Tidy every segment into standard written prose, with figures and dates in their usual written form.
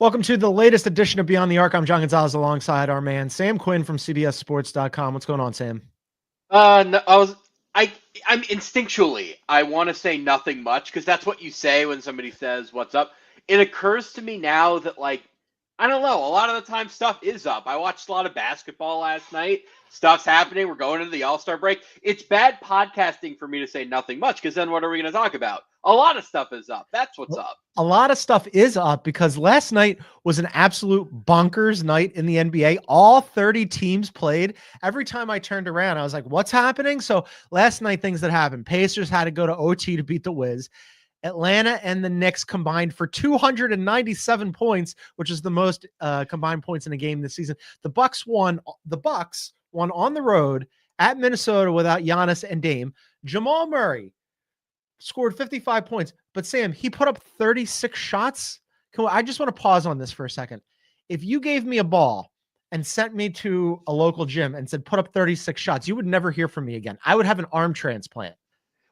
Welcome to the latest edition of Beyond the Arc. I'm John Gonzalez alongside our man Sam Quinn from CBSSports.com. What's going on, Sam? No, I'm instinctually, I want to say nothing much because that's what you say when somebody says what's up. It occurs to me now that, I don't know, a lot of the time stuff is up. I watched a lot of basketball last night. Stuff's happening. We're going into the All-Star break. It's bad podcasting for me to say nothing much because then what are we going to talk about? A lot of stuff is up. That's what's up. A lot of stuff is up because last night was an absolute bonkers night in the NBA. All 30 teams played. Every time I turned around, I was like, what's happening? So last night, things that happened. Pacers had to go to OT to beat the Wiz. Atlanta and the Knicks combined for 297 points, which is the most combined points in a game this season. The Bucks won on the road at Minnesota without Giannis and Dame. Jamal Murray scored 55 points, but Sam, he put up 36 shots. I just want to pause on this for a second. If you gave me a ball and sent me to a local gym and said, put up 36 shots, you would never hear from me again. I would have an arm transplant.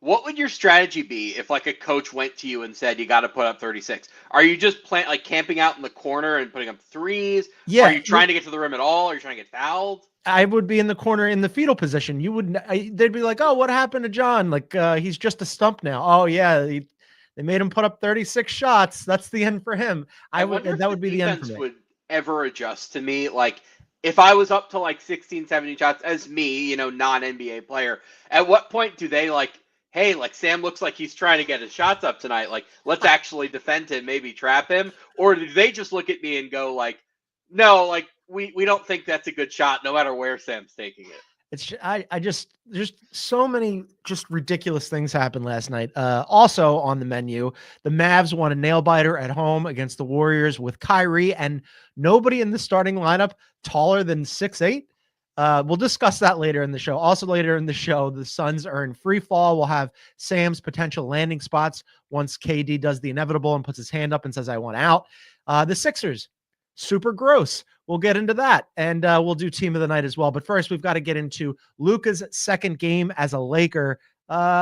What would your strategy be if a coach went to you and said you got to put up 36? Are you just camping out in the corner and putting up threes? Yeah. Are you trying to get to the rim at all? Are you trying to get fouled? I would be in the corner in the fetal position. They'd be like, "Oh, what happened to John? He's just a stump now." Oh yeah, they made him put up 36 shots. That's the end for him. That would be the end for me. Would ever adjust to me? If I was up to 16, 17 shots as me, non-NBA player, at what point do they hey, Sam looks like he's trying to get his shots up tonight. Let's actually defend him, maybe trap him. Or do they just look at me and go no, we don't think that's a good shot no matter where Sam's taking it. There's so many just ridiculous things happened last night. Also on the menu, the Mavs won a nail biter at home against the Warriors with Kyrie and nobody in the starting lineup taller than 6'8". We'll discuss that later in the show. Also later in the show, the Suns are in free fall. We'll have Sam's potential landing spots once KD does the inevitable and puts his hand up and says, I want out. The Sixers, super gross. We'll get into that, and we'll do team of the night as well. But first, we've got to get into Luka's second game as a Laker.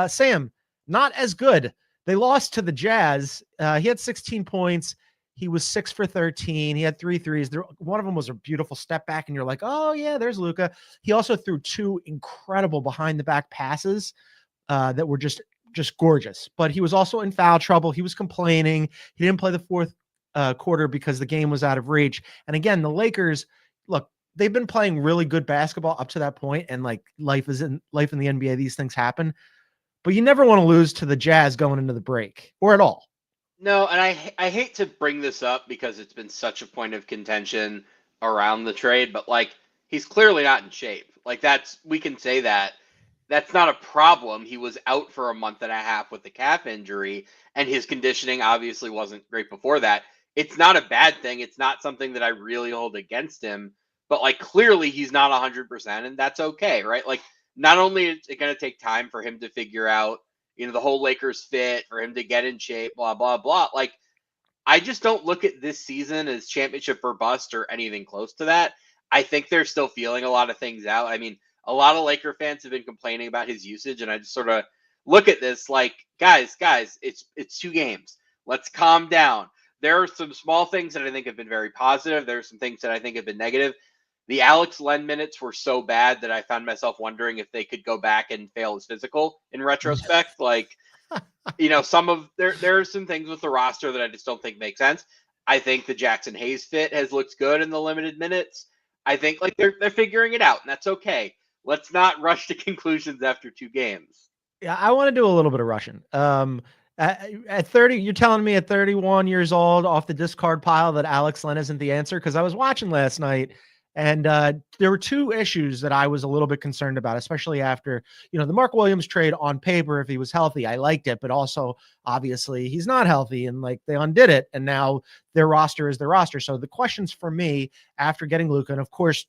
Sam, not as good. They lost to the Jazz. He had 16 points. He was 6 for 13. He had 3 threes. One of them was a beautiful step back, and you're like, oh, yeah, there's Luka. He also threw 2 incredible behind-the-back passes that were just gorgeous. But he was also in foul trouble. He was complaining. He didn't play the fourth quarter because the game was out of reach. And again, the Lakers, look, they've been playing really good basketball up to that point, and life in the NBA, these things happen. But you never want to lose to the Jazz going into the break or at all. No, and I hate to bring this up because it's been such a point of contention around the trade, but he's clearly not in shape. We can say that. That's not a problem. He was out for a month and a half with the calf injury, and his conditioning obviously wasn't great before that. It's not a bad thing. It's not something that I really hold against him, but clearly he's not 100%, and that's okay, right? Not only is it going to take time for him to figure out, the whole Lakers fit, for him to get in shape, blah, blah, blah. I just don't look at this season as championship or bust or anything close to that. I think they're still feeling a lot of things out. I mean, a lot of Laker fans have been complaining about his usage, and I just sort of look at this guys, it's 2 games. Let's calm down. There are some small things that I think have been very positive. There are some things that I think have been negative. The Alex Len minutes were so bad that I found myself wondering if they could go back and fail his physical in retrospect. There are some things with the roster that I just don't think make sense. I think the Jackson Hayes fit has looked good in the limited minutes. I think they're figuring it out, and that's okay. Let's not rush to conclusions after 2 games. Yeah, I want to do a little bit of rushing. At 30, you're telling me at 31 years old off the discard pile that Alex Len isn't the answer? Because I was watching last night, and there were 2 issues that I was a little bit concerned about, especially after, the Mark Williams trade. On paper, if he was healthy, I liked it, but also obviously he's not healthy, and they undid it, and now their roster is their roster. So the questions for me after getting Luka, and of course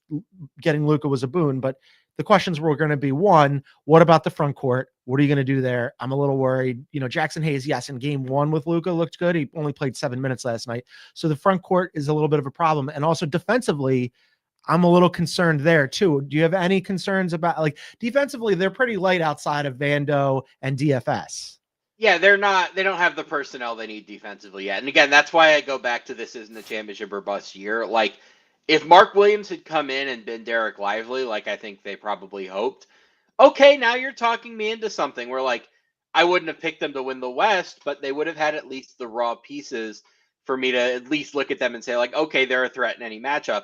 getting Luka was a boon, but the questions were going to be, 1, what about the front court? What are you going to do there? I'm a little worried. Jackson Hayes, yes, in game 1 with Luka looked good. He only played 7 minutes last night. So the front court is a little bit of a problem. And also defensively, I'm a little concerned there too. Do you have any concerns about defensively? They're pretty light outside of Vando and DFS. Yeah, they don't have the personnel they need defensively yet. And again, that's why I go back to this isn't a championship or bust year. Like, if Mark Williams had come in and been Derek Lively, like I think they probably hoped, okay, now you're talking me into something where, like, I wouldn't have picked them to win the West, but they would have had at least the raw pieces for me to at least look at them and say, like, okay, they're a threat in any matchup.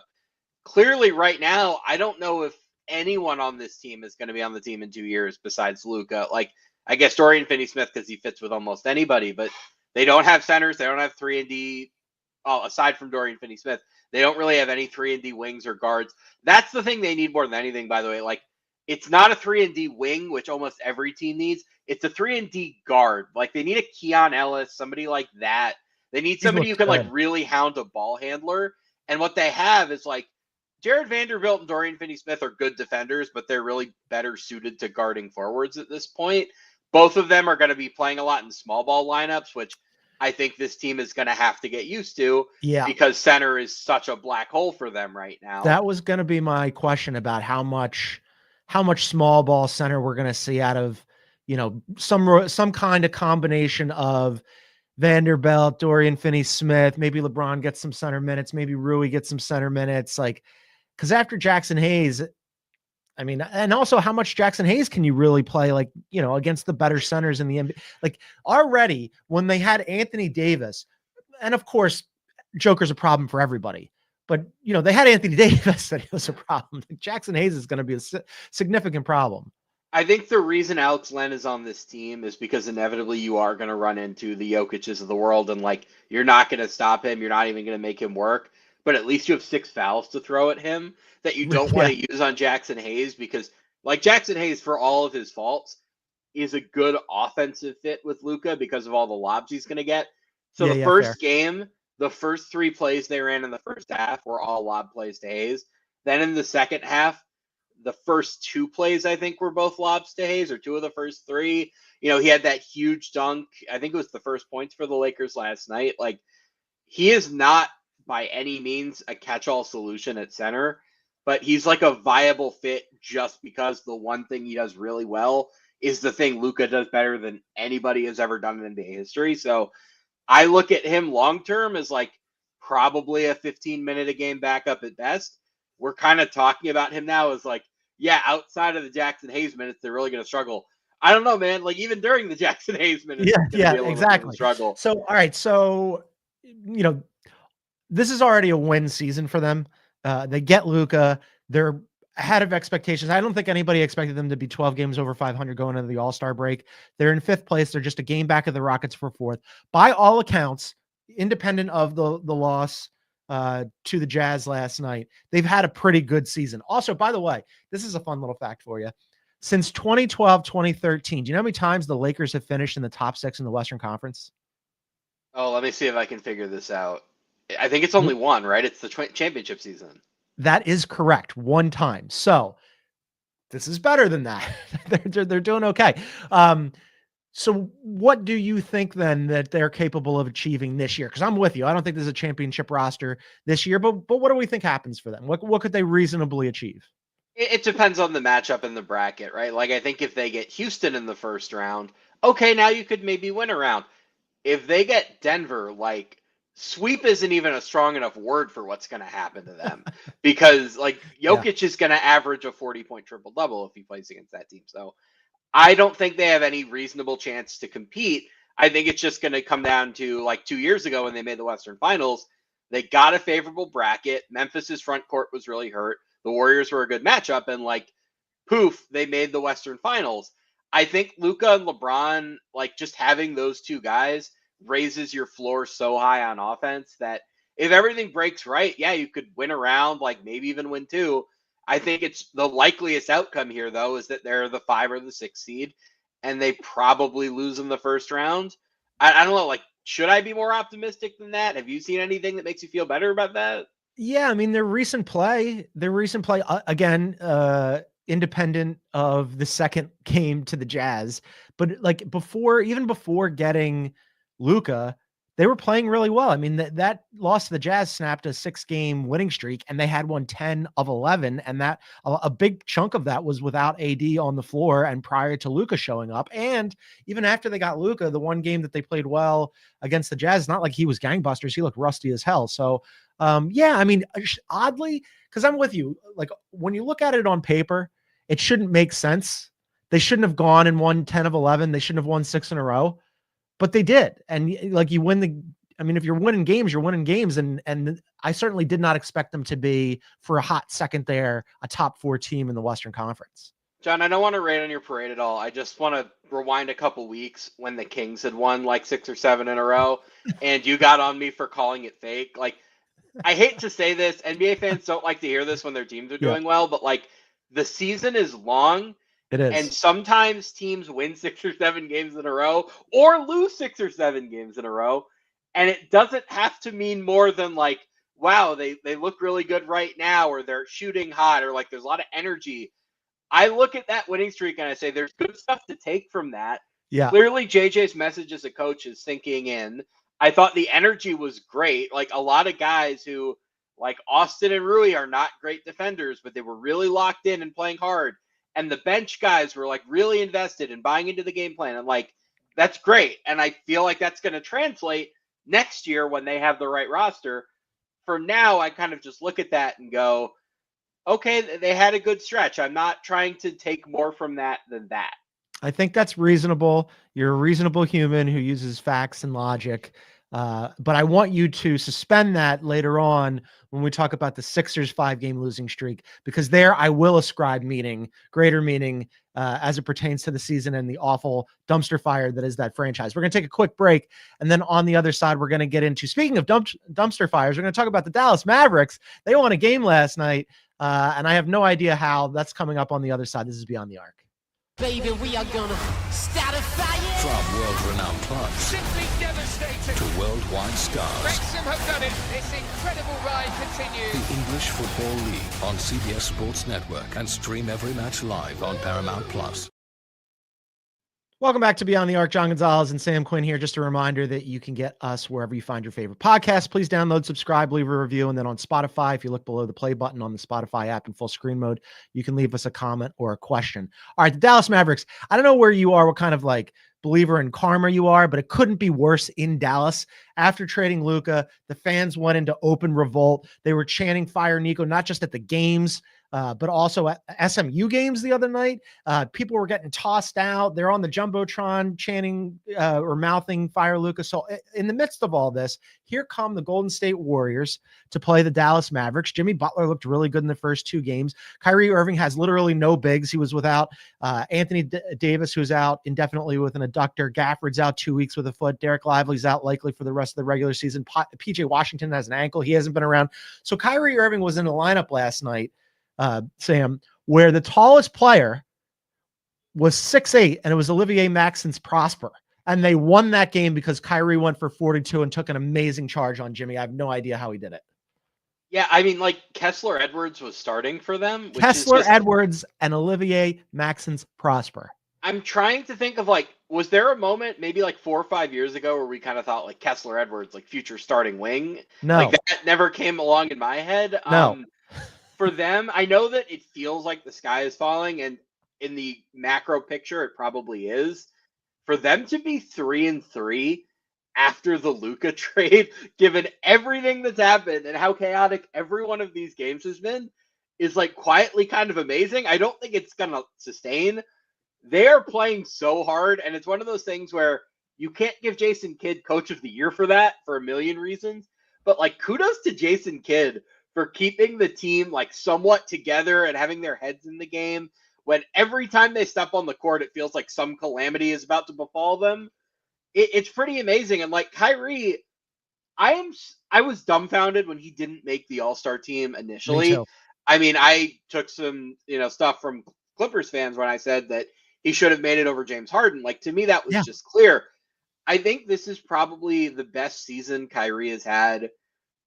Clearly, right now, I don't know if anyone on this team is going to be on the team in 2 years besides Luka. Like, I guess Dorian Finney-Smith because he fits with almost anybody, but they don't have centers. They don't have 3-and-D. Oh, aside from Dorian Finney-Smith, they don't really have any 3-and-D wings or guards. That's the thing they need more than anything, by the way. Like, it's not a 3-and-D wing, which almost every team needs. It's a 3-and-D guard. Like, they need a Keon Ellis, somebody like that. They need somebody who can, like, really hound a ball handler. And what they have is, like, Jared Vanderbilt and Dorian Finney-Smith are good defenders, but they're really better suited to guarding forwards at this point. Both of them are going to be playing a lot in small ball lineups, which I think this team is going to have to get used to because center is such a black hole for them right now. That was going to be my question about how much small ball center we're going to see out of, some kind of combination of Vanderbilt, Dorian Finney-Smith, maybe LeBron gets some center minutes, maybe Rui gets some center minutes, like, because after Jackson Hayes, I mean, and also how much Jackson Hayes can you really play, like, against the better centers in the NBA? Like, already when they had Anthony Davis, and of course, Joker's a problem for everybody, but they had Anthony Davis that was a problem. Jackson Hayes is going to be a significant problem. I think the reason Alex Len is on this team is because inevitably you are going to run into the Jokic's of the world, and, like, you're not going to stop him. You're not even going to make him work, but at least you have 6 fouls to throw at him that you don't want to use on Jackson Hayes because, like, Jackson Hayes, for all of his faults, is a good offensive fit with Luka because of all the lobs he's going to get. So the first game, the first 3 plays they ran in the first half were all lob plays to Hayes. Then in the second half, the first 2 plays, I think, were both lobs to Hayes, or 2 of the first 3. He had that huge dunk. I think it was the first points for the Lakers last night. Like, he is not by any means a catch-all solution at center, but he's like a viable fit just because the one thing he does really well is the thing Luka does better than anybody has ever done in NBA history. So I look at him long-term as, like, probably a 15-minute a game backup at best. We're kind of talking about him now as, like, yeah, outside of the Jackson Hayes minutes, they're really going to struggle. I don't know, man. Like, even during the Jackson Hayes minutes, exactly. Struggle. So, all right. So, this is already a win season for them. They get Luka. They're ahead of expectations. I don't think anybody expected them to be 12 games over 500 going into the All-Star break. They're in 5th place. They're just a game back of the Rockets for 4th. By all accounts, independent of the loss to the Jazz last night, they've had a pretty good season. Also, by the way, this is a fun little fact for you. Since 2012, 2013, do you know how many times the Lakers have finished in the top 6 in the Western Conference? Oh, let me see if I can figure this out. I think it's only one, right? It's the championship season. That is correct. 1 time. So this is better than that. they're doing okay. So what do you think then that they're capable of achieving this year? Because I'm with you. I don't think there's a championship roster this year, but what do we think happens for them? What could they reasonably achieve? It depends on the matchup in the bracket, right? Like, I think if they get Houston in the first round, okay, now you could maybe win a round. If they get Denver, like, sweep isn't even a strong enough word for what's going to happen to them because, like, Jokic is going to average a 40-point triple-double if he plays against that team. So I don't think they have any reasonable chance to compete. I think it's just going to come down to, like, 2 years ago when they made the Western Finals, they got a favorable bracket. Memphis's front court was really hurt. The Warriors were a good matchup, and, like, poof, they made the Western Finals. I think Luka and LeBron, like, just having those 2 guys raises your floor so high on offense that if everything breaks right, yeah, you could win a round, like, maybe even win 2. I think it's the likeliest outcome here, though, is that they're the 5 or the 6 seed, and they probably lose in the first round. I don't know, like, should I be more optimistic than that? Have you seen anything that makes you feel better about that? Yeah, I mean, their recent play, again, independent of the second game to the Jazz, but, like, even before getting Luka, they were playing really well. I mean, that loss to the Jazz snapped a 6-game winning streak, and they had won 10 of 11. And that a big chunk of that was without AD on the floor and prior to Luka showing up. And even after they got Luka, the one game that they played well against the Jazz, not like he was gangbusters. He looked rusty as hell. So, yeah, I mean, oddly, because I'm with you, like when you look at it on paper, it shouldn't make sense. They shouldn't have gone and won 10 of 11. They shouldn't have won 6 in a row. But they did. And like you win I mean, if you're winning games, you're winning games. And I certainly did not expect them to be, for a hot second there, a top 4 team in the Western Conference. John, I don't want to rain on your parade at all. I just want to rewind a couple weeks when the Kings had won like 6 or 7 in a row, and you got on me for calling it fake. Like, I hate to say this, NBA fans don't like to hear this when their teams are doing well, but like the season is long. It is. And sometimes teams win 6 or 7 games in a row or lose 6 or 7 games in a row. And it doesn't have to mean more than like, wow, they look really good right now, or they're shooting hot, or like there's a lot of energy. I look at that winning streak and I say there's good stuff to take from that. Yeah. Clearly, JJ's message as a coach is sinking in. I thought the energy was great. Like a lot of guys who, like Austin and Rui, are not great defenders, but they were really locked in and playing hard. And the bench guys were like really invested in buying into the game plan. And like, that's great. And I feel like that's going to translate next year when they have the right roster. For now, I kind of just look at that and go, okay, they had a good stretch. I'm not trying to take more from that than that. I think that's reasonable. You're a reasonable human who uses facts and logic. But I want you to suspend that later on when we talk about the Sixers 5-game losing streak, because there I will ascribe greater meaning as it pertains to the season and the awful dumpster fire that is that franchise. We're going to take a quick break. And then on the other side, we're going to get into, speaking of dumpster fires, we're going to talk about the Dallas Mavericks. They won a game last night. And I have no idea how. That's coming up on the other side. This is Beyond the Arc. Baby, we are gonna start a fire. From world-renowned clubs Simply devastating. to worldwide stars. Wrexham have done it. This incredible ride continues. The English Football League on CBS Sports Network, and stream every match live on Paramount Plus. Welcome back to Beyond the Arc. John Gonzalez and Sam Quinn here. Just a reminder that you can get us wherever you find your favorite podcast. Please download, subscribe, leave a review. And then on Spotify, if you look below the play button on the Spotify app in full screen mode, you can leave us a comment or a question. All right, the Dallas Mavericks. I don't know where you are, what kind of like believer in karma you are, but it couldn't be worse in Dallas. After trading Luka, the fans went into open revolt. They were chanting "Fire Nico," not just at the games, but also at SMU games the other night. People were getting tossed out. They're on the Jumbotron chanting or mouthing "Fire Luka." So in the midst of all this, here come the Golden State Warriors to play the Dallas Mavericks. Jimmy Butler looked really good in the first 2 games. Kyrie Irving has literally no bigs. He was without Anthony Davis, who's out indefinitely with an adductor. Gafford's out 2 weeks with a foot. Derek Lively's out likely for the rest of the regular season. PJ Washington has an ankle. He hasn't been around. So Kyrie Irving was in the lineup last night, Sam, where the tallest player was 6'8", and it was Olivier Maxence Prosper. And they won that game because Kyrie went for 42 and took an amazing charge on Jimmy. I have no idea how he did it. Yeah, I mean, like Kessler Edwards was starting for them. Kessler Edwards and Olivier Maxence Prosper. I'm trying to think of like, was there a moment maybe like 4 or 5 years ago where we kind of thought like Kessler Edwards, like future starting wing? No. Like that never came along in my head. No. For them, I know that it feels like the sky is falling, and in the macro picture, it probably is. For them to be 3-3 after the Luka trade, given everything that's happened and how chaotic every one of these games has been, is like quietly kind of amazing. I don't think it's going to sustain. They're playing so hard, and it's one of those things where you can't give Jason Kidd Coach of the Year for that for a million reasons, but like kudos to Jason Kidd for keeping the team like somewhat together and having their heads in the game when every time they step on the court, it feels like some calamity is about to befall them. It's pretty amazing. And like Kyrie, I was dumbfounded when he didn't make the All-Star team initially. I mean, I took some, stuff from Clippers fans when I said that he should have made it over James Harden. Like, to me, that was just clear. I think this is probably the best season Kyrie has had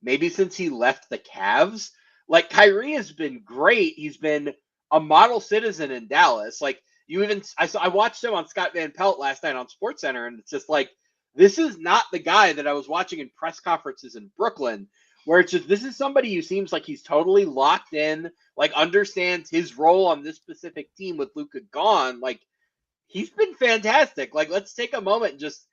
maybe since he left the Cavs. Like, Kyrie has been great. He's been a model citizen in Dallas. Like, I watched him on Scott Van Pelt last night on SportsCenter, and it's just like this is not the guy that I was watching in press conferences in Brooklyn, where it's just, this is somebody who seems like he's totally locked in, like understands his role on this specific team with Luka gone. Like, he's been fantastic. Like, let's take a moment and just,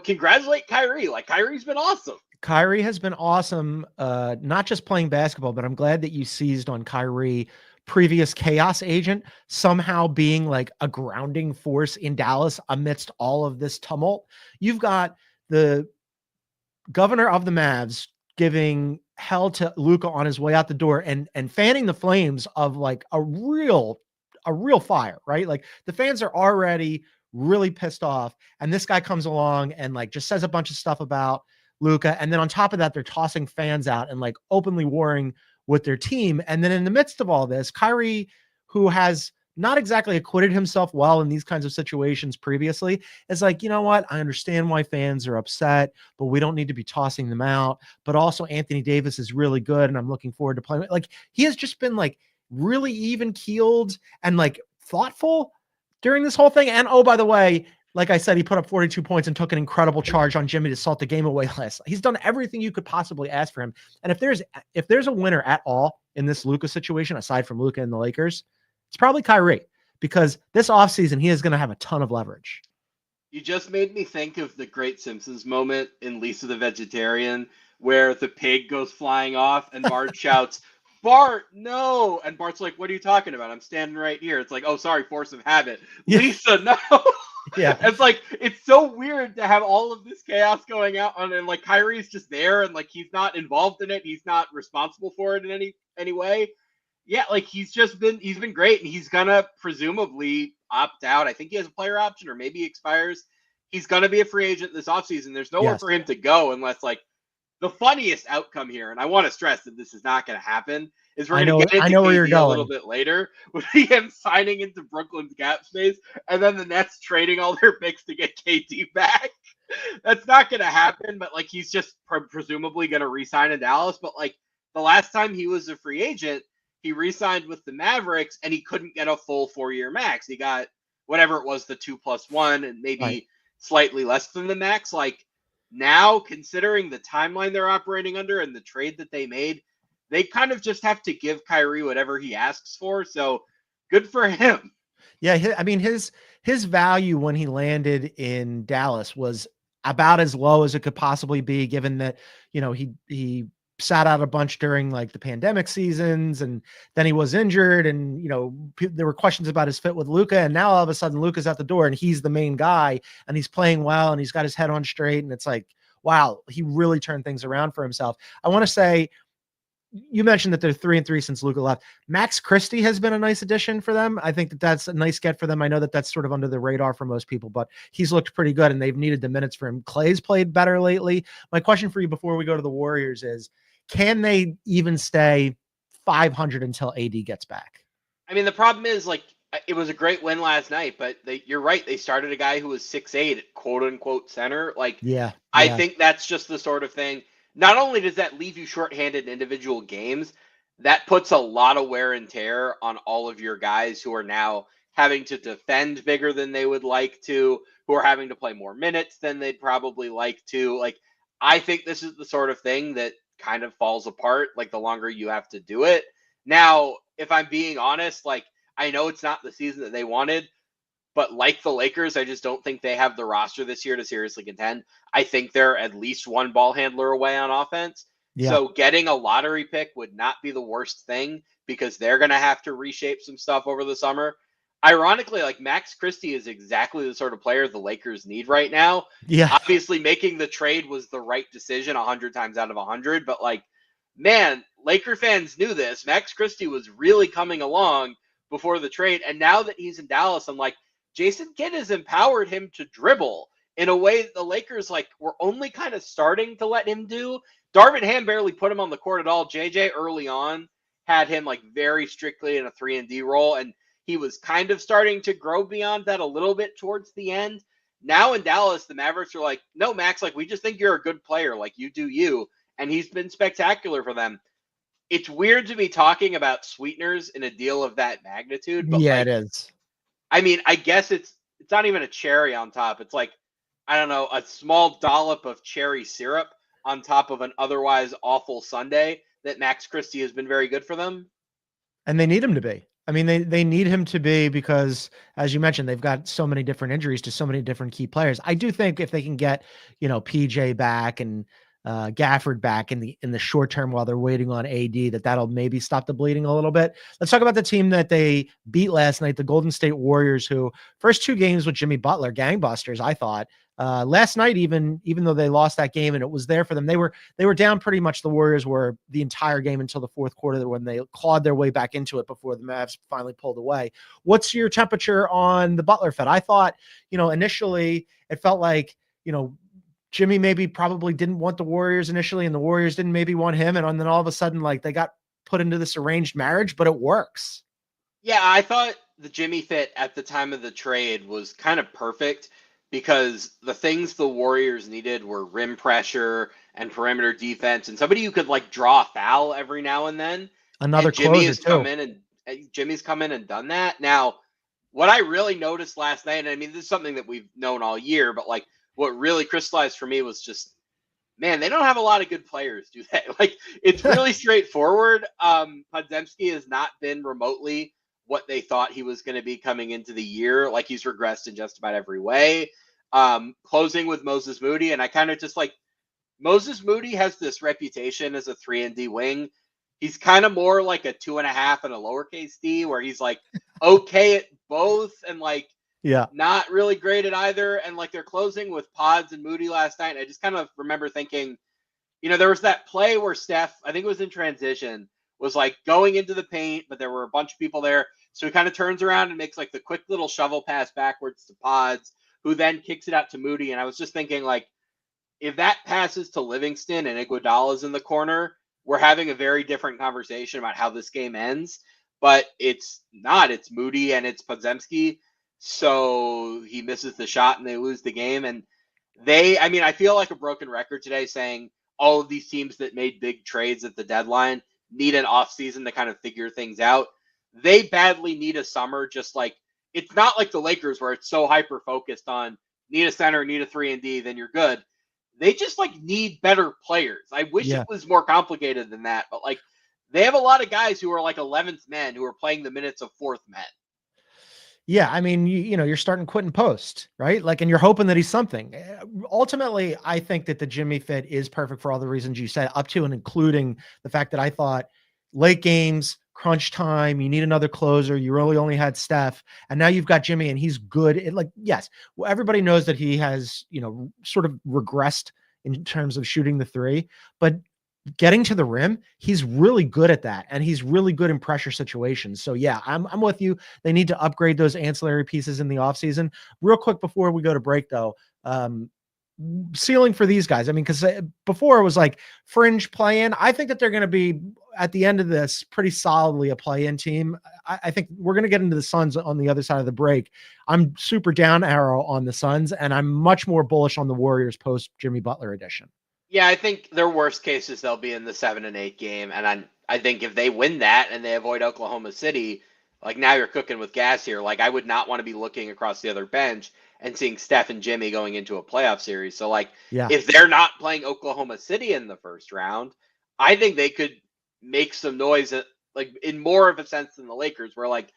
congratulate Kyrie. Like, Kyrie's been awesome. Kyrie has been awesome, not just playing basketball, but I'm glad that you seized on Kyrie, previous chaos agent, somehow being like a grounding force in Dallas amidst all of this tumult. You've got the governor of the Mavs giving hell to Luka on his way out the door and fanning the flames of like a real fire, right? Like the fans are already really pissed off, and this guy comes along and like just says a bunch of stuff about Luka, and then on top of that, they're tossing fans out and like openly warring with their team. And then in the midst of all this, Kyrie, who has not exactly acquitted himself well in these kinds of situations previously, is like, you know what? I understand why fans are upset, but we don't need to be tossing them out. But also Anthony Davis is really good, and I'm looking forward to playing. Like, he has just been like really even keeled and like thoughtful during this whole thing. And oh, by the way, like I said, he put up 42 points and took an incredible charge on Jimmy to salt the game away last. He's done everything you could possibly ask for him. And if there's a winner at all in this Luka situation, aside from Luka and the Lakers, it's probably Kyrie, because this offseason, he is going to have a ton of leverage. You just made me think of the great Simpsons moment in Lisa the Vegetarian, where the pig goes flying off and Bart shouts, "Bart, no!" And Bart's like, "What are you talking about? I'm standing right here." It's like, "Oh, sorry, force of habit." Yeah. Lisa, no. Yeah. It's like, it's so weird to have all of this chaos going on, and like Kyrie's just there, and like he's not involved in it. He's not responsible for it in any way. Yeah, like he's been great, and he's gonna presumably opt out. I think he has a player option, or maybe he expires. He's gonna be a free agent this offseason. There's nowhere for him to go unless, like, the funniest outcome here, and I want to stress that this is not going to happen, is we're going to get into KD a little bit later, with him signing into Brooklyn's cap space, and then the Nets trading all their picks to get KD back. That's not going to happen, but like he's just presumably going to re-sign in Dallas. But like the last time he was a free agent, he re-signed with the Mavericks, and he couldn't get a full 4-year max. He got whatever it was, the 2+1, and maybe slightly less than the max. Like, now, considering the timeline they're operating under and the trade that they made, they kind of just have to give Kyrie whatever he asks for. So good for him. Yeah, I mean, his value when he landed in Dallas was about as low as it could possibly be, given that, he sat out a bunch during like the pandemic seasons, and then he was injured, and there were questions about his fit with Luka, and now all of a sudden Luka's at the door and he's the main guy, and he's playing well, and he's got his head on straight, and it's like, wow, he really turned things around for himself. I want to say, you mentioned that they're 3-3 since Luka left. Max Christie has been a nice addition for them. I think that that's a nice get for them. I know that that's sort of under the radar for most people, but he's looked pretty good, and they've needed the minutes for him. Clay's played better lately. My question for you before we go to the Warriors is, can they even stay 500 until AD gets back? I mean, the problem is, like, it was a great win last night, but you're right. They started a guy who was 6'8", quote unquote center. Like, I think that's just the sort of thing. Not only does that leave you shorthanded in individual games, that puts a lot of wear and tear on all of your guys who are now having to defend bigger than they would like to, who are having to play more minutes than they'd probably like to. Like, I think this is the sort of thing that kind of falls apart like the longer you have to do it. Now, if I'm being honest, like, I know it's not the season that they wanted, but like the Lakers, I just don't think they have the roster this year to seriously contend. I think they're at least one ball handler away on offense. Yeah. So getting a lottery pick would not be the worst thing, because they're going to have to reshape some stuff over the summer. Ironically, like, Max Christie is exactly the sort of player the Lakers need right now. Yeah. Obviously, making the trade was the right decision 100 times out of 100. But, like, man, Laker fans knew this. Max Christie was really coming along before the trade. And now that he's in Dallas, I'm like, Jason Kidd has empowered him to dribble in a way that the Lakers, like, were only kind of starting to let him do. Darvin Ham barely put him on the court at all. JJ early on had him, like, very strictly in a 3-and-D role, and he was kind of starting to grow beyond that a little bit towards the end. Now in Dallas, the Mavericks are like, no, Max, like, we just think you're a good player. Like, you do you. And he's been spectacular for them. It's weird to be talking about sweeteners in a deal of that magnitude. But yeah, like, it is. I mean, I guess it's not even a cherry on top. It's like I don't know, a small dollop of cherry syrup on top of an otherwise awful Sunday that Max Christie has been very good for them. And they need him to be. I mean, they need him to be because, as you mentioned, they've got so many different injuries to so many different key players. I do think if they can get, PJ back and Gafford back in the short term while they're waiting on AD, that'll maybe stop the bleeding a little bit. Let's talk about the team that they beat last night, the Golden State Warriors, who first 2 games with Jimmy Butler, gangbusters, I thought. Last night, even though they lost that game and it was there for them, they were down pretty much. The Warriors were the entire game until the fourth quarter when they clawed their way back into it before the Mavs finally pulled away. What's your temperature on the Butler Fed? I thought, initially it felt like, Jimmy probably didn't want the Warriors initially, and the Warriors didn't maybe want him. And then all of a sudden, like, they got put into this arranged marriage, but it works. Yeah, I thought the Jimmy fit at the time of the trade was kind of perfect because the things the Warriors needed were rim pressure and perimeter defense and somebody who could like draw a foul every now and then. Another and Jimmy closer has too. Jimmy's come in and done that. Now, what I really noticed last night, and I mean, this is something that we've known all year, but like what really crystallized for me was just, man, they don't have a lot of good players, do they? Like, it's really straightforward. Podziemski has not been remotely what they thought he was going to be coming into the year. Like, he's regressed in just about every way. Closing with Moses Moody, and I kind of just like, Moses Moody has this reputation as a 3-and-D wing. He's kind of more like a 2.5 and a lowercase d, where he's like okay at both and like not really great at either. And like they're closing with Pods and Moody last night. And I just kind of remember thinking, there was that play where Steph, I think it was in transition, was like going into the paint, but there were a bunch of people there. So he kind of turns around and makes like the quick little shovel pass backwards to Pods, who then kicks it out to Moody. And I was just thinking, like, if that passes to Livingston and Iguodala's in the corner, we're having a very different conversation about how this game ends. But it's not. It's Moody and it's Podziemski. So he misses the shot and they lose the game. And I feel like a broken record today saying all of these teams that made big trades at the deadline need an offseason to kind of figure things out. They badly need a summer, just like it's not like the Lakers where it's so hyper focused on need a center, need a 3-and-D, then you're good. They just like need better players. I wish it was more complicated than that, but like they have a lot of guys who are like 11th men who are playing the minutes of 4th men. Yeah, I mean, you're starting Quentin Post, right? Like, and you're hoping that he's something. Ultimately, I think that the Jimmy fit is perfect for all the reasons you said, up to and including the fact that I thought late games, crunch time, you need another closer. You really only had Steph, and now you've got Jimmy, and he's good. Yes, well, everybody knows that he has, sort of regressed in terms of shooting the 3, but getting to the rim, he's really good at that, and he's really good in pressure situations. So yeah, I'm with you. They need to upgrade those ancillary pieces in the offseason. Real quick before we go to break, though, ceiling for these guys. I mean, because before it was like fringe play-in. I think that they're going to be at the end of this pretty solidly a play-in team. I think we're going to get into the Suns on the other side of the break. I'm super down arrow on the Suns, and I'm much more bullish on the Warriors post Jimmy Butler edition. Yeah, I think their worst cases they'll be in the 7-8 game, and I think if they win that and they avoid Oklahoma City, like now you're cooking with gas here. Like I would not want to be looking across the other bench and seeing Steph and Jimmy going into a playoff series. So like if they're not playing Oklahoma City in the first round, I think they could make some noise like in more of a sense than the Lakers, where like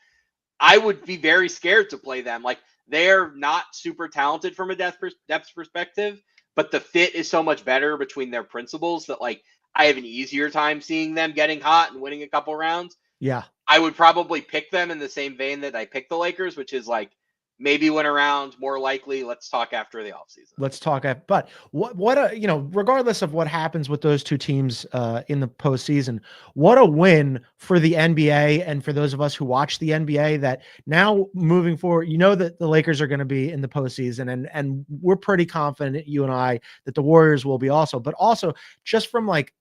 I would be very scared to play them. Like they're not super talented from a depth perspective, but the fit is so much better between their principals that like I have an easier time seeing them getting hot and winning a couple rounds. Yeah. I would probably pick them in the same vein that I picked the Lakers, which is like maybe win a round, more likely. Let's talk after the offseason. Let's talk. But regardless of what happens with those two teams in the postseason, what a win for the NBA and for those of us who watch the NBA, that now moving forward, that the Lakers are going to be in the postseason, and we're pretty confident, you and I, that the Warriors will be also. But also just from like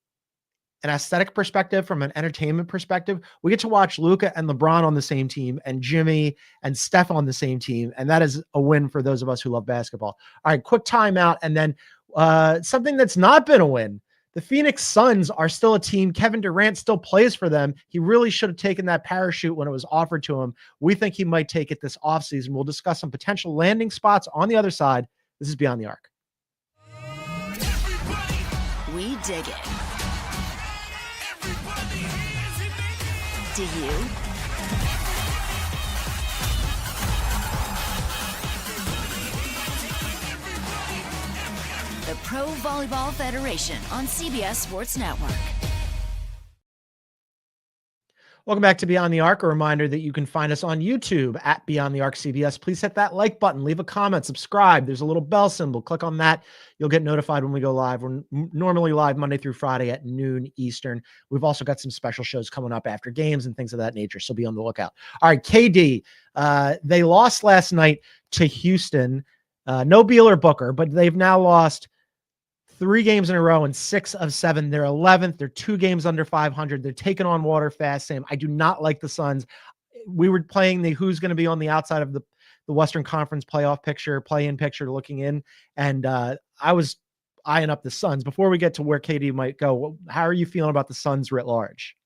an aesthetic perspective, from an entertainment perspective, we get to watch Luka and LeBron on the same team and Jimmy and Steph on the same team. And that is a win for those of us who love basketball. All right, quick timeout. And then something that's not been a win. The Phoenix Suns are still a team. Kevin Durant still plays for them. He really should have taken that parachute when it was offered to him. We think he might take it this offseason. We'll discuss some potential landing spots on the other side This is Beyond the Arc. We dig it. Do you? The Pro Volleyball Federation on CBS Sports Network. Welcome back to Beyond the Arc. A reminder that you can find us on YouTube at Beyond the Arc CBS. Please hit that like button, leave a comment, subscribe. There's a little bell symbol. Click on that. You'll get notified when we go live. We're normally live Monday through Friday at noon Eastern. We've also got some special shows coming up after games and things of that nature, so be on the lookout. All right, KD. They lost last night to Houston. No Beal or Booker, but they've now lost 3 games in a row and 6 of 7. They're 11th. They're 2 games under 500. They're taking on water fast, Sam. I do not like the Suns. We were playing the who's going to be on the outside of the Western Conference playoff picture, play-in picture, looking in, and I was eyeing up the Suns. Before we get to where KD might go, how are you feeling about the Suns writ large?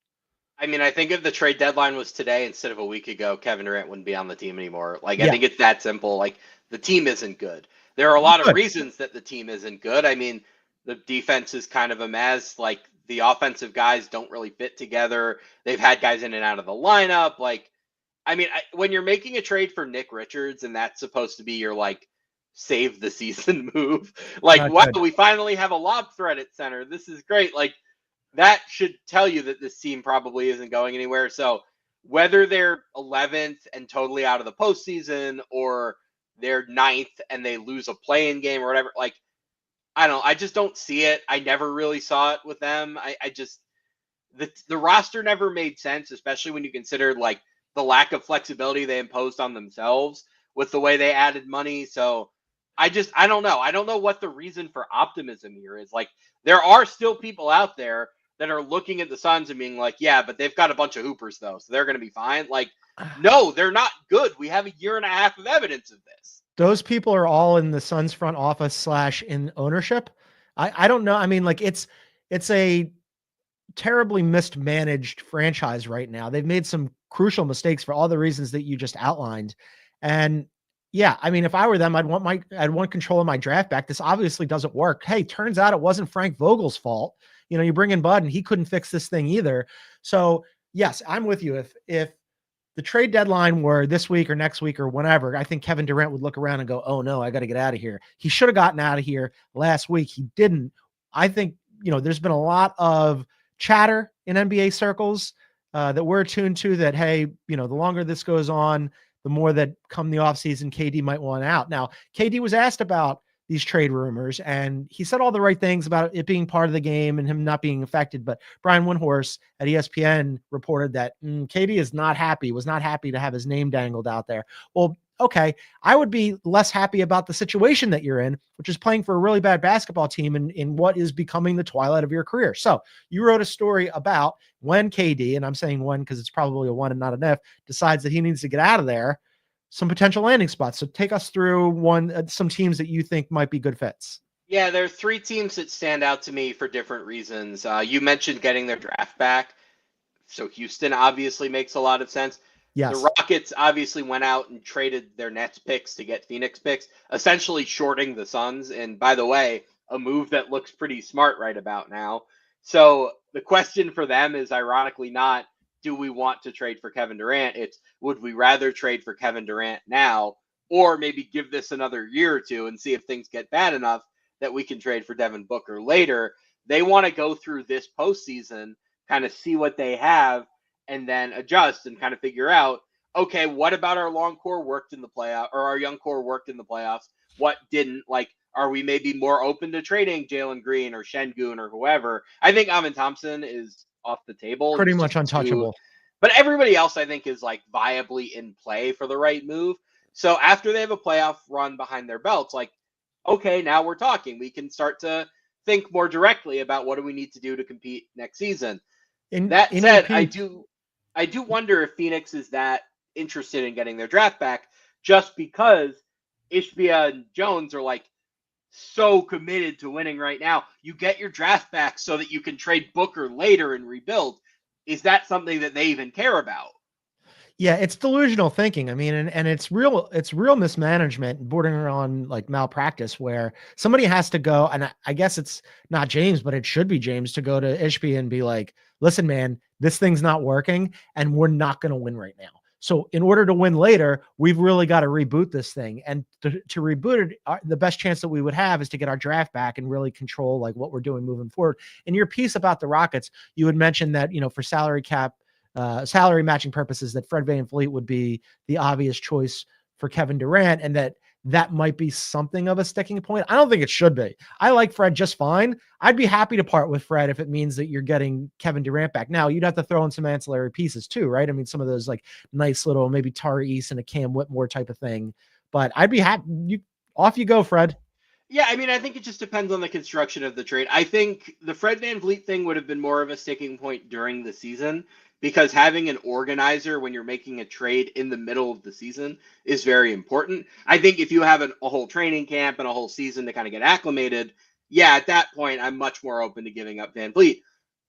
I mean, I think if the trade deadline was today instead of a week ago, Kevin Durant wouldn't be on the team anymore. Like, Yeah. I think it's that simple. Like, the team isn't good. There are a lot of reasons that the team isn't good. I mean, the defense is kind of a mess. Like, the offensive guys don't really fit together. They've had guys in and out of the lineup. Like, I mean, when you're making a trade for Nick Richards and that's supposed to be your, like, save the season move, like, wow, we finally have a lob threat at center. This is great. Like, that should tell you that this team probably isn't going anywhere. So whether they're 11th and totally out of the postseason or they're 9th and they lose a play-in game or whatever, like, I don't know. I just don't see it. I never really saw it with them. I just, the roster never made sense, especially when you consider like the lack of flexibility they imposed on themselves with the way they added money. So I don't know. I don't know what the reason for optimism here is. Like, there are still people out there that are looking at the Suns and being like, yeah, but they've got a bunch of hoopers though, so they're going to be fine. Like, no, they're not good. We have a year and a half of evidence of this. Those people are all in the Suns front office / in ownership. I don't know. I mean, like, it's a terribly mismanaged franchise right now. They've made some crucial mistakes for all the reasons that you just outlined. And yeah, I mean, if I were them, I'd want control of my draft back. This obviously doesn't work. Hey, turns out it wasn't Frank Vogel's fault. You know, you bring in Bud and he couldn't fix this thing either. So yes, I'm with you. If the trade deadline were this week or next week or whenever, I think Kevin Durant would look around and go, oh no, I got to get out of here. He should have gotten out of here last week. He didn't. I think, there's been a lot of chatter in NBA circles that we're attuned to that, hey, the longer this goes on, the more that come the offseason, KD might want out. Now, KD was asked about these trade rumors, and he said all the right things about it being part of the game and him not being affected. But Brian Windhorst at ESPN reported that KD was not happy to have his name dangled out there. Well, okay, I would be less happy about the situation that you're in, which is playing for a really bad basketball team in what is becoming the twilight of your career. So you wrote a story about when KD, and I'm saying when because it's probably a one and not an if, decides that he needs to get out of there, some potential landing spots. So take us through some teams that you think might be good fits. Yeah, there are 3 teams that stand out to me for different reasons. You mentioned getting their draft back. So Houston obviously makes a lot of sense. Yes. The Rockets obviously went out and traded their Nets picks to get Phoenix picks, essentially shorting the Suns. And by the way, a move that looks pretty smart right about now. So the question for them is ironically not, do we want to trade for Kevin Durant? It's, would we rather trade for Kevin Durant now or maybe give this another year or two and see if things get bad enough that we can trade for Devin Booker later? They want to go through this postseason, kind of see what they have, and then adjust and kind of figure out, okay, what about our long core worked in the playoff, or our young core worked in the playoffs? What didn't? Like, are we maybe more open to trading Jalen Green or Şengün or whoever? I think Amin Thompson is off the table. Pretty much untouchable. But everybody else, I think, is like viably in play for the right move. So after they have a playoff run behind their belts, like, okay, now we're talking. We can start to think more directly about what do we need to do to compete next season. That said, I do wonder if Phoenix is that interested in getting their draft back just because Ishbia and Jones are like so committed to winning right now. You get your draft back so that you can trade Booker later and rebuild. Is that something that they even care about? Yeah, it's delusional thinking. I mean, and it's real mismanagement bordering on like malpractice where somebody has to go. And I guess it's not James, but it should be James to go to Ishbia and be like, listen, man, this thing's not working and we're not going to win right now. So in order to win later, we've really got to reboot this thing. And to reboot it, the best chance that we would have is to get our draft back and really control like what we're doing moving forward. In your piece about the Rockets, you had mentioned that, for salary matching purposes, that Fred VanVleet would be the obvious choice for Kevin Durant, and that might be something of a sticking point. I don't think it should be. I like Fred just fine. I'd be happy to part with Fred if it means that you're getting Kevin Durant back. Now, you'd have to throw in some ancillary pieces too, right? I mean, some of those like nice little maybe Tari East and a Cam Whitmore type of thing. But I'd be happy. Off you go, Fred. Yeah, I mean, I think it just depends on the construction of the trade. I think the Fred VanVleet thing would have been more of a sticking point during the season because having an organizer when you're making a trade in the middle of the season is very important. I think if you have a whole training camp and a whole season to kind of get acclimated, yeah, at that point, I'm much more open to giving up VanVleet.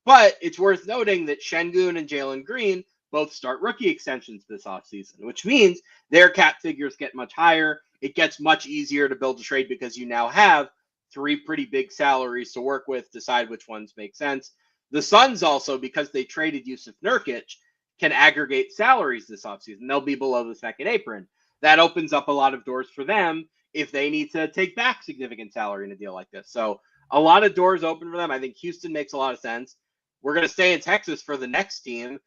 But it's worth noting that Şengün and Jalen Green both start rookie extensions this offseason, which means their cap figures get much higher. It gets much easier to build a trade because you now have three pretty big salaries to work with, decide which ones make sense. The Suns also, because they traded Yusuf Nurkic, can aggregate salaries this offseason. They'll be below the second apron. That opens up a lot of doors for them if they need to take back significant salary in a deal like this. So a lot of doors open for them. I think Houston makes a lot of sense. We're going to stay in Texas for the next team.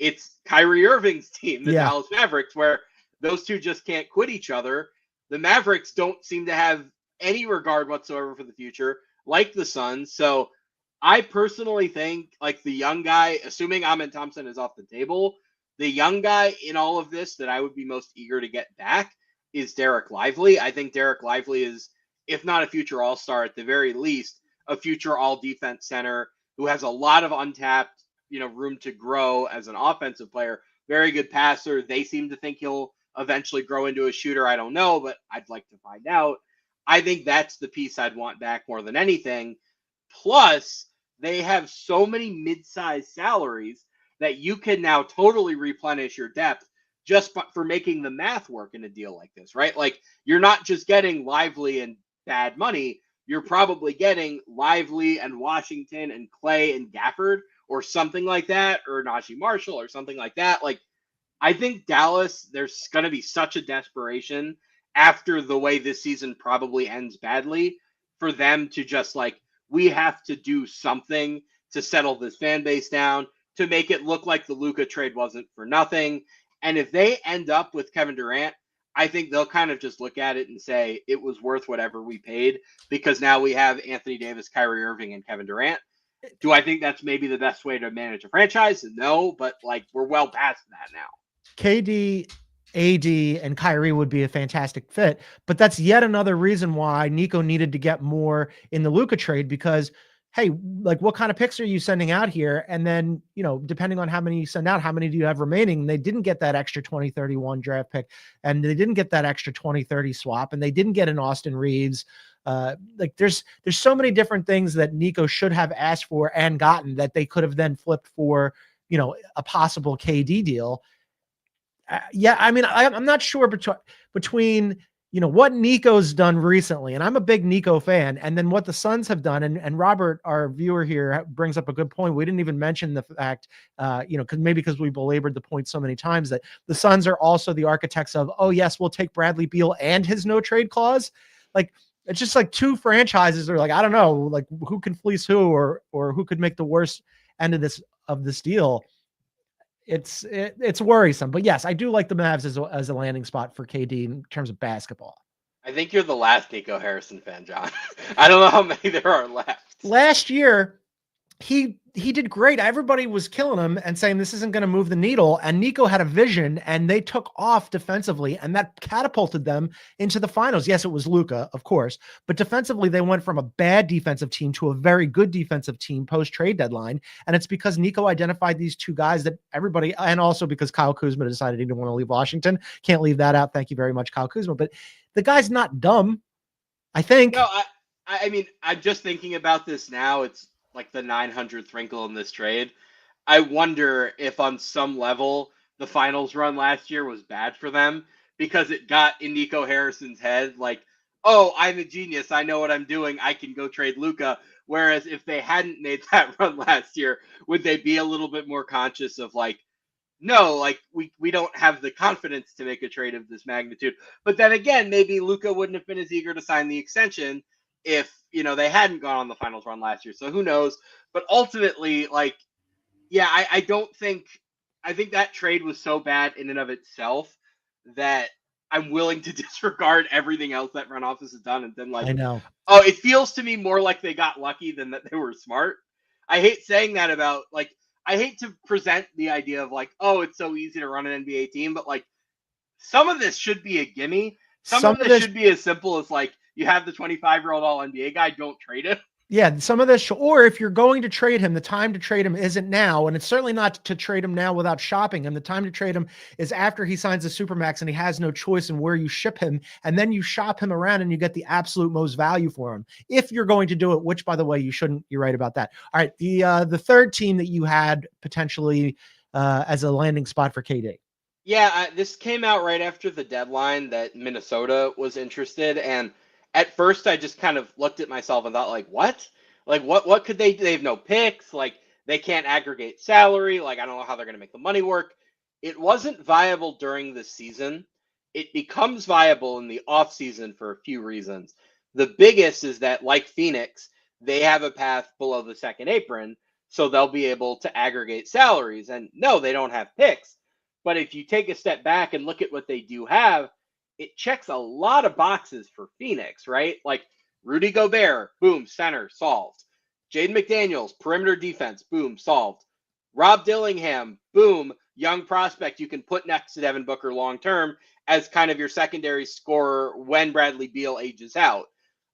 It's Kyrie Irving's team, the Dallas Mavericks, where those two just can't quit each other. The Mavericks don't seem to have any regard whatsoever for the future, like the Suns. So I personally think, like, the young guy, assuming Amen Thompson is off the table, the young guy in all of this that I would be most eager to get back is Derek Lively. I think Derek Lively is, if not a future all-star, at the very least, a future all-defense center who has a lot of untapped, room to grow as an offensive player. Very good passer. They seem to think he'll eventually grow into a shooter. I don't know, but I'd like to find out. I think that's the piece I'd want back more than anything. Plus, they have so many mid-sized salaries that you can now totally replenish your depth just for making the math work in a deal like this, right? Like, you're not just getting Lively and bad money. You're probably getting Lively and Washington and Clay and Gafford or something like that, or Najee Marshall or something like that. Like, I think Dallas, there's going to be such a desperation after the way this season probably ends badly for them to just like, we have to do something to settle this fan base down, to make it look like the Luka trade wasn't for nothing. And if they end up with Kevin Durant, I think they'll kind of just look at it and say it was worth whatever we paid because now we have Anthony Davis, Kyrie Irving, and Kevin Durant. Do I think that's maybe the best way to manage a franchise? No, but like we're well past that now. KD, AD, and Kyrie would be a fantastic fit, but that's yet another reason why Nico needed to get more in the Luka trade because, hey, like what kind of picks are you sending out here? And then, depending on how many you send out, how many do you have remaining? They didn't get that extra 2031 draft pick and they didn't get that extra 2030 swap and they didn't get an Austin Reeves. Like there's so many different things that Nico should have asked for and gotten that they could have then flipped for, a possible KD deal. Yeah, I mean, I'm not sure between what Nico's done recently, and I'm a big Nico fan, and then what the Suns have done. And Robert, our viewer here, brings up a good point. We didn't even mention the fact, because we belabored the point so many times that the Suns are also the architects of, oh yes, we'll take Bradley Beal and his no trade clause. Like it's just like two franchises are like, I don't know, like who can fleece who or who could make the worst end of this deal. It's worrisome, but yes, I do like the Mavs as a landing spot for KD in terms of basketball. I think you're the last Nico Harrison fan, John. I don't know how many there are left. Last year, he did great. Everybody was killing him and saying this isn't going to move the needle. And Nico had a vision and they took off defensively and that catapulted them into the finals. Yes, it was Luka, of course, but defensively they went from a bad defensive team to a very good defensive team post trade deadline. And it's because Nico identified these two guys that everybody, and also because Kyle Kuzma decided he didn't want to leave Washington. Can't leave that out. Thank you very much, Kyle Kuzma. But the guy's not dumb, I think. No, I mean, I'm just thinking about this now. It's like the 900th wrinkle in this trade. I wonder if on some level the finals run last year was bad for them because it got in Nico Harrison's head like, oh, I'm a genius. I know what I'm doing. I can go trade Luka. Whereas if they hadn't made that run last year, would they be a little bit more conscious of like, no, like we don't have the confidence to make a trade of this magnitude. But then again, maybe Luka wouldn't have been as eager to sign the extension if, they hadn't gone on the finals run last year. So who knows? But ultimately, like, yeah, I think that trade was so bad in and of itself that I'm willing to disregard everything else that front office has done. And then I like, know. oh, it feels to me more like they got lucky than that they were smart. I hate saying that about like, I hate to present the idea of like, oh, it's so easy to run an NBA team, but like some of this should be a gimme. Some of this should be as simple as like you have the 25-year-old all NBA guy, don't trade him. Yeah, some of this, or if you're going to trade him, the time to trade him isn't now, and it's certainly not to trade him now without shopping him. The time to trade him is after he signs the Supermax and he has no choice in where you ship him, and then you shop him around and you get the absolute most value for him. If you're going to do it, which by the way, you shouldn't. You're right about that. All right, the third team that you had potentially as a landing spot for KD. Yeah, this came out right after the deadline that Minnesota was interested, and at first I just kind of looked at myself and thought, like, what? Like, what could they do? They have no picks. Like, they can't aggregate salary. Like, I don't know how they're going to make the money work. It wasn't viable during the season. It becomes viable in the offseason for a few reasons. The biggest is that, like Phoenix, they have a path below the second apron, so they'll be able to aggregate salaries. And no, they don't have picks. But if you take a step back and look at what they do have, it checks a lot of boxes for Phoenix, right? Like Rudy Gobert, boom, center, solved. Jaden McDaniels, perimeter defense, boom, solved. Rob Dillingham, boom, young prospect you can put next to Devin Booker long term as kind of your secondary scorer when Bradley Beal ages out.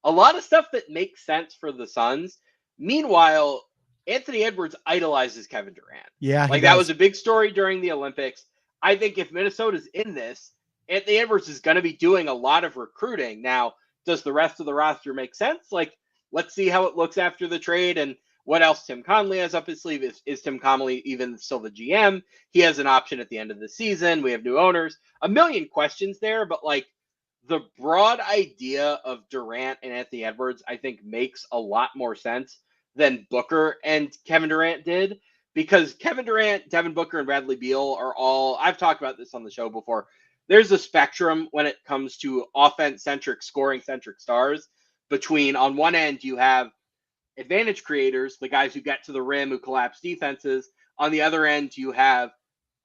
A lot of stuff that makes sense for the Suns. Meanwhile, Anthony Edwards idolizes Kevin Durant. Yeah, like that was a big story during the Olympics. I think if Minnesota's in this, Anthony Edwards is going to be doing a lot of recruiting. Now, does the rest of the roster make sense? Like, let's see how it looks after the trade and what else Tim Connelly has up his sleeve. Is Tim Connelly even still the GM? He has an option at the end of the season. We have new owners. A million questions there, but like the broad idea of Durant and Anthony Edwards, I think makes a lot more sense than Booker and Kevin Durant did. Because Kevin Durant, Devin Booker, and Bradley Beal are all, I've talked about this on the show before, there's a spectrum when it comes to offense-centric, scoring-centric stars between, on one end, you have advantage creators, the guys who get to the rim, who collapse defenses. On the other end, you have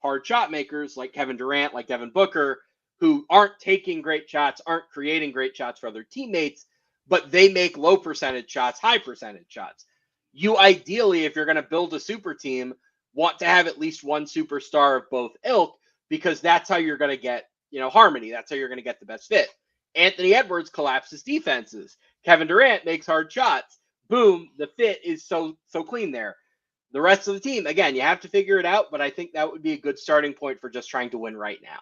hard shot makers like Kevin Durant, like Devin Booker, who aren't taking great shots, aren't creating great shots for other teammates, but they make low percentage shots, high percentage shots. You ideally, if you're going to build a super team, want to have at least one superstar of both ilk, because that's how you're going to get, harmony. That's how you're going to get the best fit. Anthony Edwards collapses defenses. Kevin Durant makes hard shots. Boom, the fit is so clean there. The rest of the team, again, you have to figure it out, but I think that would be a good starting point for just trying to win right now.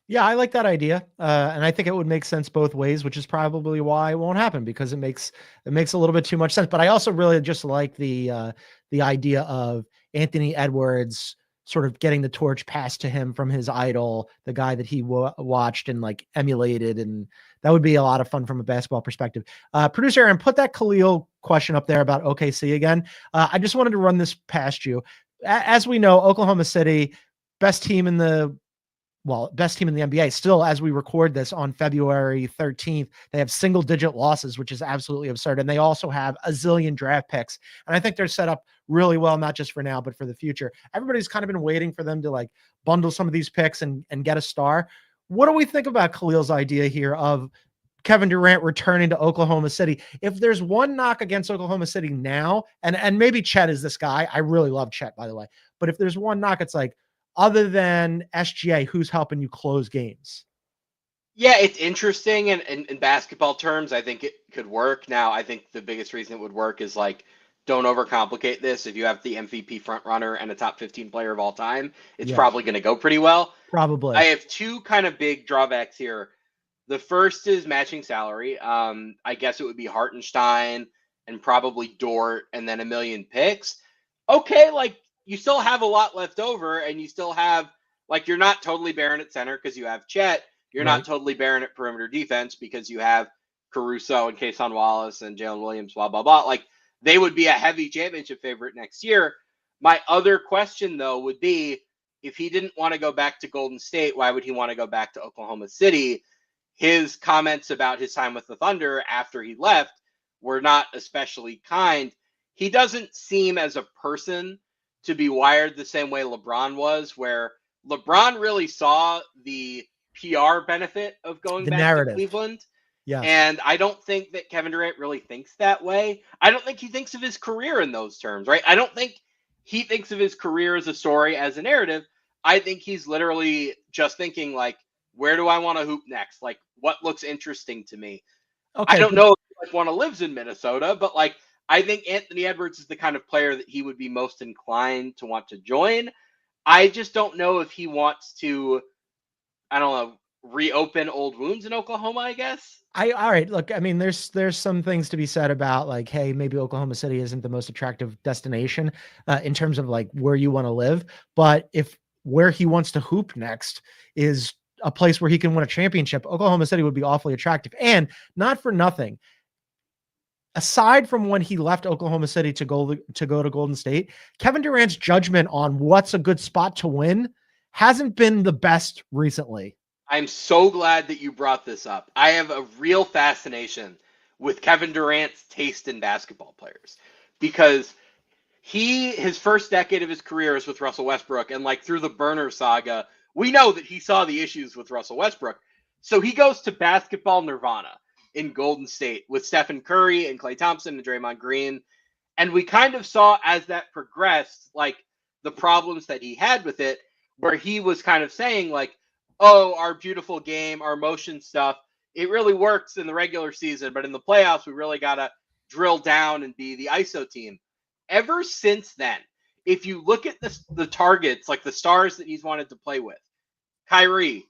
Yeah, I like that idea, and I think it would make sense both ways, which is probably why it won't happen, because it makes a little bit too much sense. But I also really just like the idea of Anthony Edwards sort of getting the torch passed to him from his idol, the guy that he watched and like emulated, and that would be a lot of fun from a basketball perspective. Producer Aaron, put that Khalil question up there about OKC again. I just wanted to run this past you. As we know, Oklahoma City, best team in the NBA still, as we record this on February 13th, they have single digit losses, which is absolutely absurd. And they also have a zillion draft picks. And I think they're set up really well, not just for now, but for the future. Everybody's kind of been waiting for them to like bundle some of these picks and get a star. What do we think about Khalil's idea here of Kevin Durant returning to Oklahoma City? If there's one knock against Oklahoma City now, and maybe Chet is this guy. I really love Chet, by the way. But if there's one knock, it's like, other than SGA, who's helping you close games? Yeah, it's interesting. And in basketball terms, I think it could work. Now, I think the biggest reason it would work is like, don't overcomplicate this. If you have the MVP front runner and a top 15 player of all time, it's probably going to go pretty well. Probably. I have two kind of big drawbacks here. The first is matching salary. I guess it would be Hartenstein and probably Dort and then a million picks. Okay, like, you still have a lot left over, and you still have Like, you're not totally barren at center because you have Chet. You're Right. not totally barren at perimeter defense because you have Caruso and Kason Wallace and Jalen Williams, blah, blah, blah. Like, they would be a heavy championship favorite next year. My other question, though, would be, if he didn't want to go back to Golden State, why would he want to go back to Oklahoma City? His comments about his time with the Thunder after he left were not especially kind. He doesn't seem as a person to be wired the same way LeBron was, where LeBron really saw the PR benefit of going The back narrative. to Cleveland. Yeah. And I don't think that Kevin Durant really thinks that way. I don't think he thinks of his career in those terms, right? I don't think he thinks of his career as a story, as a narrative. I think he's literally just thinking, like, where do I want to hoop next? Like, what looks interesting to me? Okay. I don't know if he want to live in Minnesota, but like, I think Anthony Edwards is the kind of player that he would be most inclined to want to join. I just don't know if he wants to, I don't know, reopen old wounds in Oklahoma, I guess. All right. Look, I mean, there's some things to be said about, like, hey, maybe Oklahoma City isn't the most attractive destination in terms of like where you want to live. But if where he wants to hoop next is a place where he can win a championship, Oklahoma City would be awfully attractive. And not for nothing, aside from when he left Oklahoma City to go to Golden State, Kevin Durant's judgment on what's a good spot to win hasn't been the best recently. I'm so glad that you brought this up. I have a real fascination with Kevin Durant's taste in basketball players, because his first decade of his career is with Russell Westbrook, and like through the burner saga, we know that he saw the issues with Russell Westbrook. So he goes to basketball nirvana in Golden State with Stephen Curry and Klay Thompson and Draymond Green. And we kind of saw as that progressed, like the problems that he had with it, where he was kind of saying like, oh, our beautiful game, our motion stuff, it really works in the regular season, but in the playoffs, we really got to drill down and be the ISO team. Ever since then, if you look at the targets, like the stars that he's wanted to play with, Kyrie,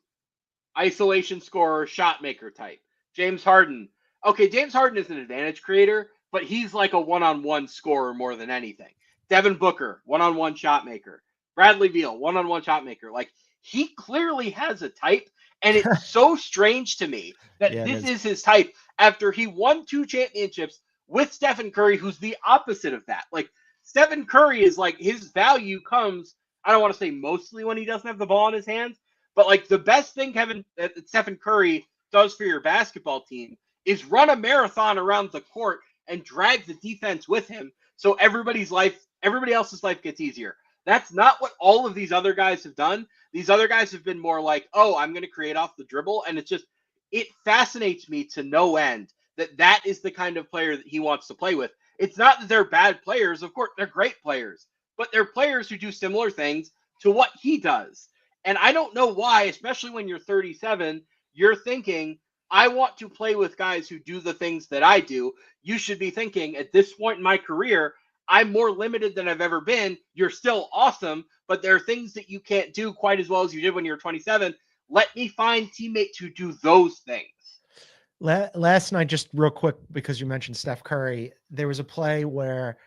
isolation scorer, shot maker type. James Harden. Okay, James Harden is an advantage creator, but he's like a one-on-one scorer more than anything. Devin Booker, one-on-one shot maker. Bradley Beal, one-on-one shot maker. Like, he clearly has a type, and it's so strange to me that this is his type after he won 2 championships with Stephen Curry, who's the opposite of that. Like, Stephen Curry is like, his value comes, I don't want to say mostly when he doesn't have the ball in his hands, but like the best thing Stephen Curry does for your basketball team is run a marathon around the court and drag the defense with him, so everybody else's life gets easier. That's not what all of these other guys have done. These other guys have been more like, oh, I'm going to create off the dribble. And it fascinates me to no end that is the kind of player that he wants to play with. It's not that they're bad players. Of course, they're great players, but they're players who do similar things to what he does. And I don't know why, especially when you're 37, you're thinking, I want to play with guys who do the things that I do. You should be thinking, at this point in my career, I'm more limited than I've ever been. You're still awesome, but there are things that you can't do quite as well as you did when you were 27. Let me find teammates who do those things. Last night, just real quick, because you mentioned Steph Curry, there was a play where,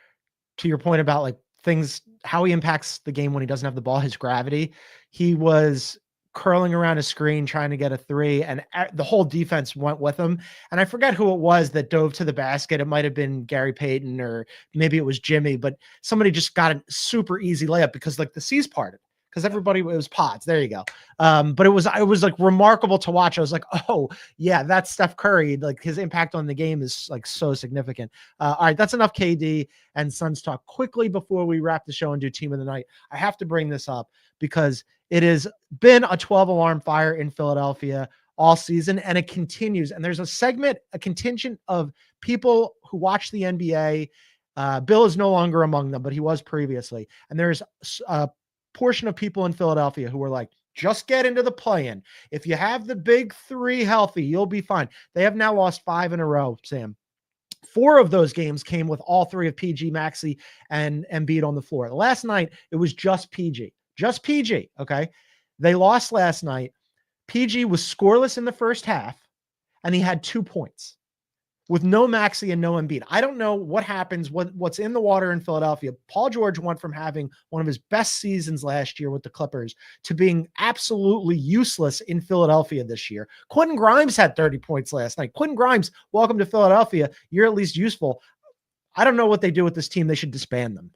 to your point about like things, how he impacts the game when he doesn't have the ball, his gravity, he was curling around his screen trying to get a 3, and the whole defense went with him. And I forget who it was that dove to the basket. It might have been Gary Payton, or maybe it was Jimmy, but somebody just got a super easy layup because like the seas parted, because everybody, it was pods. There you go. But it was like remarkable to watch. I was like, oh yeah, that's Steph Curry. Like, his impact on the game is like so significant. All right, that's enough KD and Suns talk. Quickly before we wrap the show and do team of the night, I have to bring this up because it has been a 12 alarm fire in Philadelphia all season, and it continues. And there's a contingent of people who watch the NBA. Bill is no longer among them, but he was previously. And there's a portion of people in Philadelphia who were like, just get into the play-in. If you have the big 3 healthy, you'll be fine. They have now lost 5 in a row, Sam. 4 of those games came with all 3 of PG, Maxey, and Embiid on the floor. Last night, it was just PG. Just PG, okay? They lost last night. PG was scoreless in the first half, and he had 2 points. with no Maxey and no Embiid. I don't know what happens, what's in the water in Philadelphia. Paul George went from having one of his best seasons last year with the Clippers to being absolutely useless in Philadelphia this year. Quentin Grimes had 30 points last night. Quentin Grimes, welcome to Philadelphia. You're at least useful. I don't know what they do with this team. They should disband them.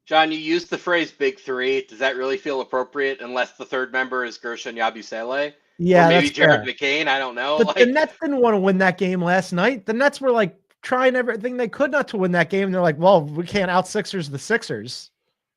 John, you used the phrase big three. Does that really feel appropriate unless the third member is Gershon Yabusele? Yeah, or maybe that's Jared fair. McCain. I don't know. But the Nets didn't want to win that game last night. The Nets were like trying everything they could not to win that game. They're like, well, we can't out Sixers the Sixers.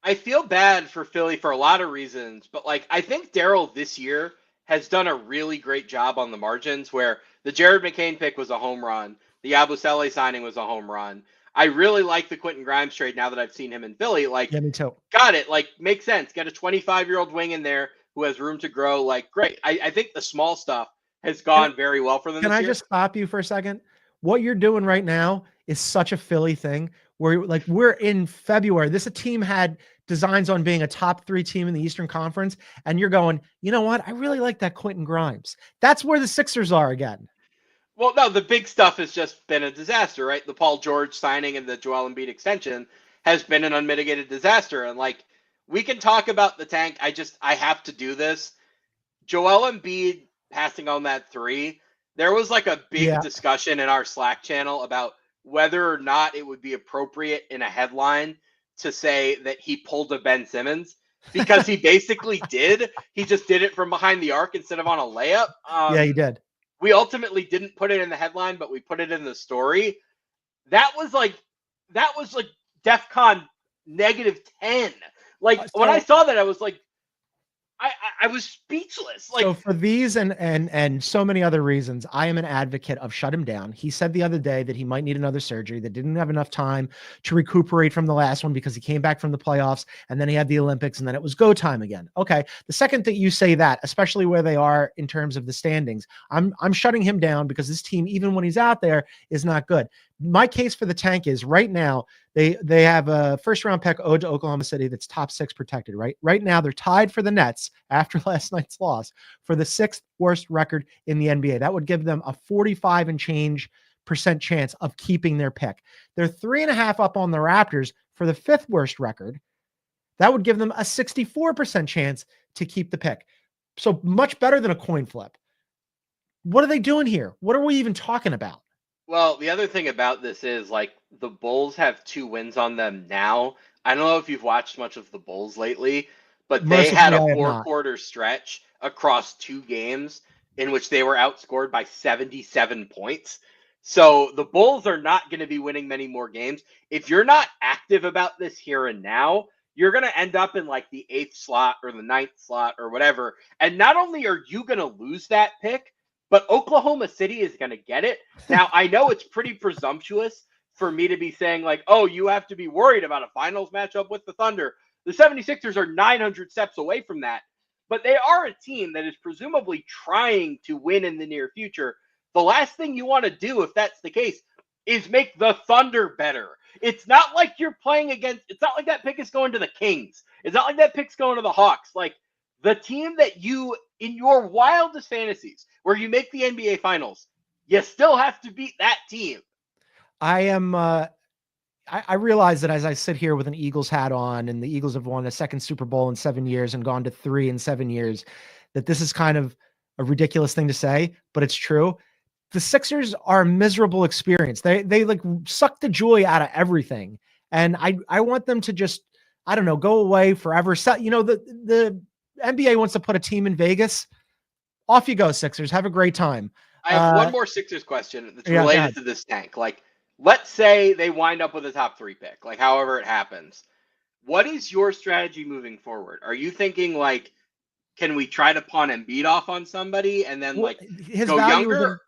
I feel bad for Philly for a lot of reasons, but like I think Daryl this year has done a really great job on the margins where the Jared McCain pick was a home run. The Yabusele signing was a home run. I really like the Quentin Grimes trade now that I've seen him in Philly. Like, Yeah, me too. got it. Like, makes sense. Get a 25-year-old wing in there who has room to grow. Like, great. I think the small stuff has gone very well for them Can this I year. just stop you for a second? What you're doing right now is such a Philly thing where like we're in February. This team had designs on being a top 3 team in the Eastern Conference. And you're going, you know what? I really like that Quentin Grimes. That's where the Sixers are again. Well, no, the big stuff has just been a disaster, right? The Paul George signing and the Joel Embiid extension has been an unmitigated disaster. And like, we can talk about the tank. I have to do this. Joel Embiid passing on that 3. There was like a big discussion in our Slack channel about whether or not it would be appropriate in a headline to say that he pulled a Ben Simmons because he basically did. He just did it from behind the arc instead of on a layup. Yeah, he did. We ultimately didn't put it in the headline, but we put it in the story. That was like DEFCON -10. Like when I saw that, I was like, I was speechless. Like, so for these and so many other reasons, I am an advocate of shut him down. He said the other day that he might need another surgery, that didn't have enough time to recuperate from the last one because he came back from the playoffs and then he had the Olympics and then it was go time again. Okay. The second that you say that, especially where they are in terms of the standings, I'm shutting him down because this team, even when he's out there, is not good. My case for the tank is right now, they have a first round pick owed to Oklahoma City that's top 6 protected, right? Right now, they're tied for the Nets after last night's loss for the 6th worst record in the NBA. That would give them a 45 and change % chance of keeping their pick. They're 3.5 up on the Raptors for the 5th worst record. That would give them a 64% chance to keep the pick. So much better than a coin flip. What are they doing here? What are we even talking about? well, the other thing about this is like the Bulls have 2 wins on them now. I don't know if you've watched much of the Bulls lately, but they had a 4-quarter stretch across 2 games in which they were outscored by 77 points. So the Bulls are not going to be winning many more games. If you're not active about this here and now, you're going to end up in like the 8th slot or the 9th slot or whatever. And not only are you going to lose that pick, but Oklahoma City is going to get it. Now, I know it's pretty presumptuous for me to be saying like, oh, you have to be worried about a finals matchup with the Thunder. The 76ers are 900 steps away from that, but they are a team that is presumably trying to win in the near future. The last thing you want to do, if that's the case, is make the Thunder better. It's not like you're playing against, it's not like that pick is going to the Kings. It's not like that pick's going to the Hawks. Like the team that you, in your wildest fantasies, where you make the NBA Finals, you still have to beat that team. I am, I realize that as I sit here with an Eagles hat on and the Eagles have won a 2nd Super Bowl in 7 years and gone to 3 in 7 years, that this is kind of a ridiculous thing to say, but it's true. The Sixers are a miserable experience. They like suck the joy out of everything. And I want them to just, I don't know, go away forever. So, you know, the NBA wants to put a team in Vegas. Off you go, Sixers. Have a great time. I have one more Sixers question that's related to this tank. Like, let's say they wind up with a top 3 pick, like however it happens. What is your strategy moving forward? Are you thinking like, can we try to pawn Embiid off on somebody and then like his go younger?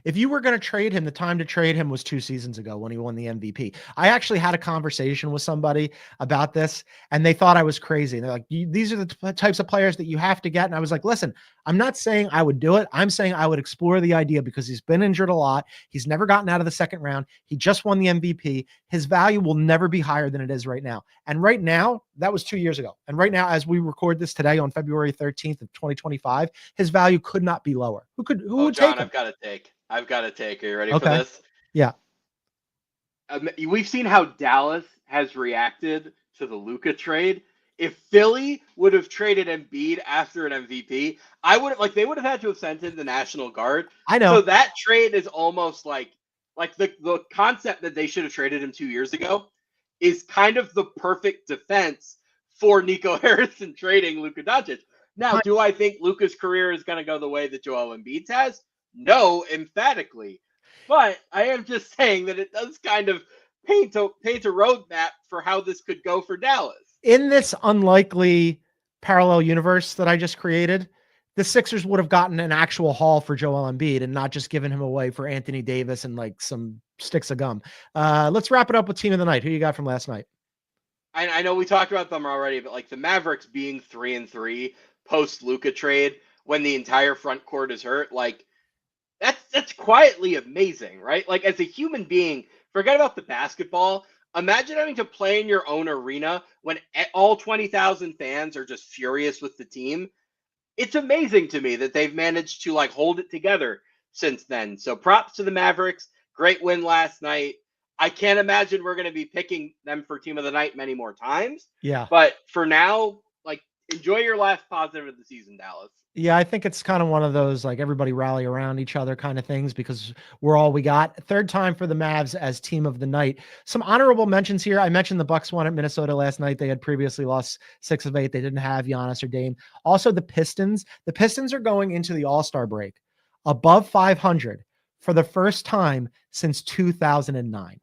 If you were going to trade him, the time to trade him was 2 seasons ago when he won the MVP. I actually had a conversation with somebody about this and they thought I was crazy. They're like, these are the types of players that you have to get. And I was like, listen, I'm not saying I would do it. I'm saying I would explore the idea because he's been injured a lot. He's never gotten out of the 2nd round. He just won the MVP. His value will never be higher than it is right now. And right now, that was 2 years ago. And right now, as we record this today on February 13th of 2025, his value could not be lower. Who would John, take him? I've got to take. Are you ready for this? Yeah. We've seen how Dallas has reacted to the Luka trade. If Philly would have traded Embiid after an MVP, they would have had to have sent in the National Guard. I know. So that trade is almost like the concept that they should have traded him 2 years ago is kind of the perfect defense for Nico Harrison trading Luka Doncic. Now, do I think Luka's career is going to go the way that Joel Embiid's has? No, emphatically. But I am just saying that it does kind of paint a roadmap for how this could go for Dallas. In this unlikely parallel universe that I just created, the Sixers would have gotten an actual haul for Joel Embiid and not just given him away for Anthony Davis and like some sticks of gum. Let's wrap it up with team of the night. Who you got from last night? I know we talked about them already, but like the Mavericks being 3-3 post Luka trade when the entire front court is hurt, like that's quietly amazing, right? Like as a human being, forget about the basketball. Imagine having to play in your own arena when all 20,000 fans are just furious with the team. It's amazing to me that they've managed to like hold it together since then. So props to the Mavericks. Great win last night. I can't imagine we're going to be picking them for team of the night many more times. Yeah. But for now, like enjoy your last positive of the season, Dallas. Yeah, I think it's kind of one of those like everybody rally around each other kind of things because we're all we got. Third time for the Mavs as team of the night. Some honorable mentions here. I mentioned the Bucks won at Minnesota last night. They had previously lost 6 of 8. They didn't have Giannis or Dame. Also the Pistons. The Pistons are going into the All-Star break above 500 for the first time since 2009.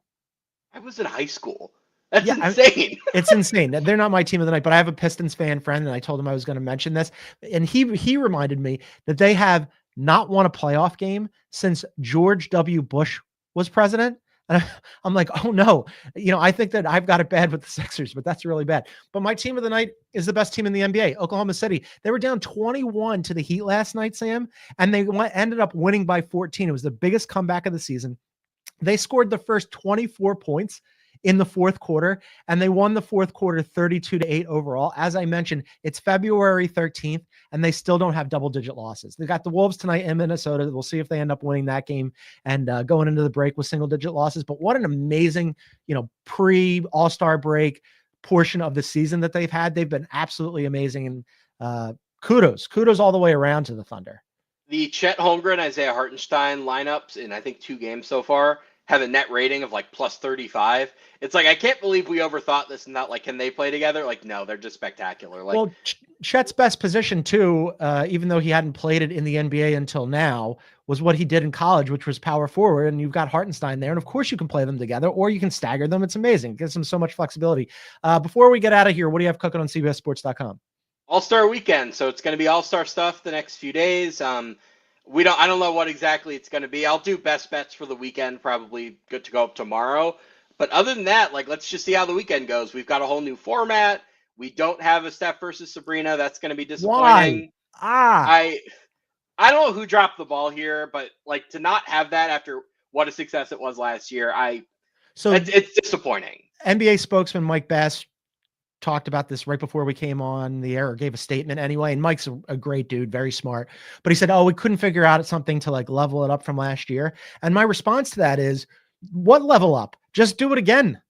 I was in high school. That's insane. It's insane. They're not my team of the night, but I have a Pistons fan friend, and I told him I was going to mention this. And he reminded me that they have not won a playoff game since George W. Bush was president. And I'm like, oh no, I think that I've got it bad with the Sixers, but that's really bad. But my team of the night is the best team in the NBA, Oklahoma City. They were down 21 to the Heat last night, Sam, and they ended up winning by 14. It was the biggest comeback of the season. They scored the first 24 points in the fourth quarter, and they won the fourth quarter 32-8 overall. As I mentioned, it's February 13th, and they still don't have double-digit losses. They got the Wolves tonight in Minnesota. We'll see if they end up winning that game and going into the break with single-digit losses. But what an amazing, pre-All-Star break portion of the season that they've had. They've been absolutely amazing, and kudos all the way around to the Thunder. The Chet Holmgren, Isaiah Hartenstein lineups in, I think, 2 games so far have a net rating of like plus 35. It's like, I can't believe we overthought this and not like, can they play together? Like, no, they're just spectacular. Like, well, Chet's best position too, even though he hadn't played it in the NBA until now, was what he did in college, which was power forward. And you've got Hartenstein there. And of course you can play them together or you can stagger them. It's amazing. It gives them so much flexibility. Before we get out of here, what do you have cooking on CBSSports.com? All-Star weekend. So it's going to be all-star stuff the next few days. I don't know what exactly it's going to be. I'll do best bets for the weekend, probably good to go up tomorrow. But other than that, like, let's just see how the weekend goes. We've got a whole new format. We don't have a Steph versus Sabrina. That's going to be disappointing. Why? I don't know who dropped the ball here, but like to not have that after what a success it was last year, it's disappointing. NBA spokesman Mike Bass talked about this right before we came on the air, or gave a statement anyway. And Mike's a great dude, very smart. But he said, we couldn't figure out something to like level it up from last year. And my response to that is, what level up? Just do it again.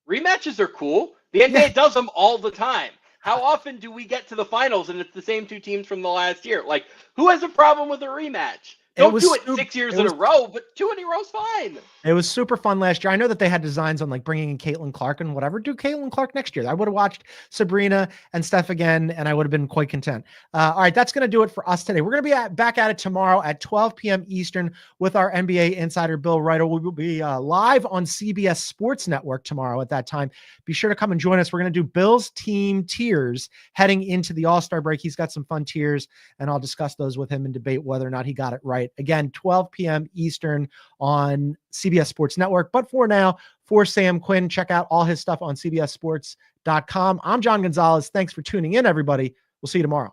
Rematches are cool. The NBA does them all the time. How often do we get to the finals and it's the same 2 teams from the last year? Like, who has a problem with a rematch? Don't do it 6 years in a row, but 2 in a row is fine. It was super fun last year. I know that they had designs on like bringing in Caitlin Clark and whatever. Do Caitlin Clark next year. I would have watched Sabrina and Steph again, and I would have been quite content. All right, that's going to do it for us today. We're going to be back at it tomorrow at 12 p.m. Eastern with our NBA insider, Bill Reiter. We will be live on CBS Sports Network tomorrow at that time. Be sure to come and join us. We're going to do Bill's team tiers heading into the All-Star break. He's got some fun tiers, and I'll discuss those with him and debate whether or not he got it right. Again, 12 p.m. Eastern on CBS Sports Network. But for now, for Sam Quinn, check out all his stuff on CBSSports.com. I'm John Gonzalez. Thanks for tuning in, everybody. We'll see you tomorrow.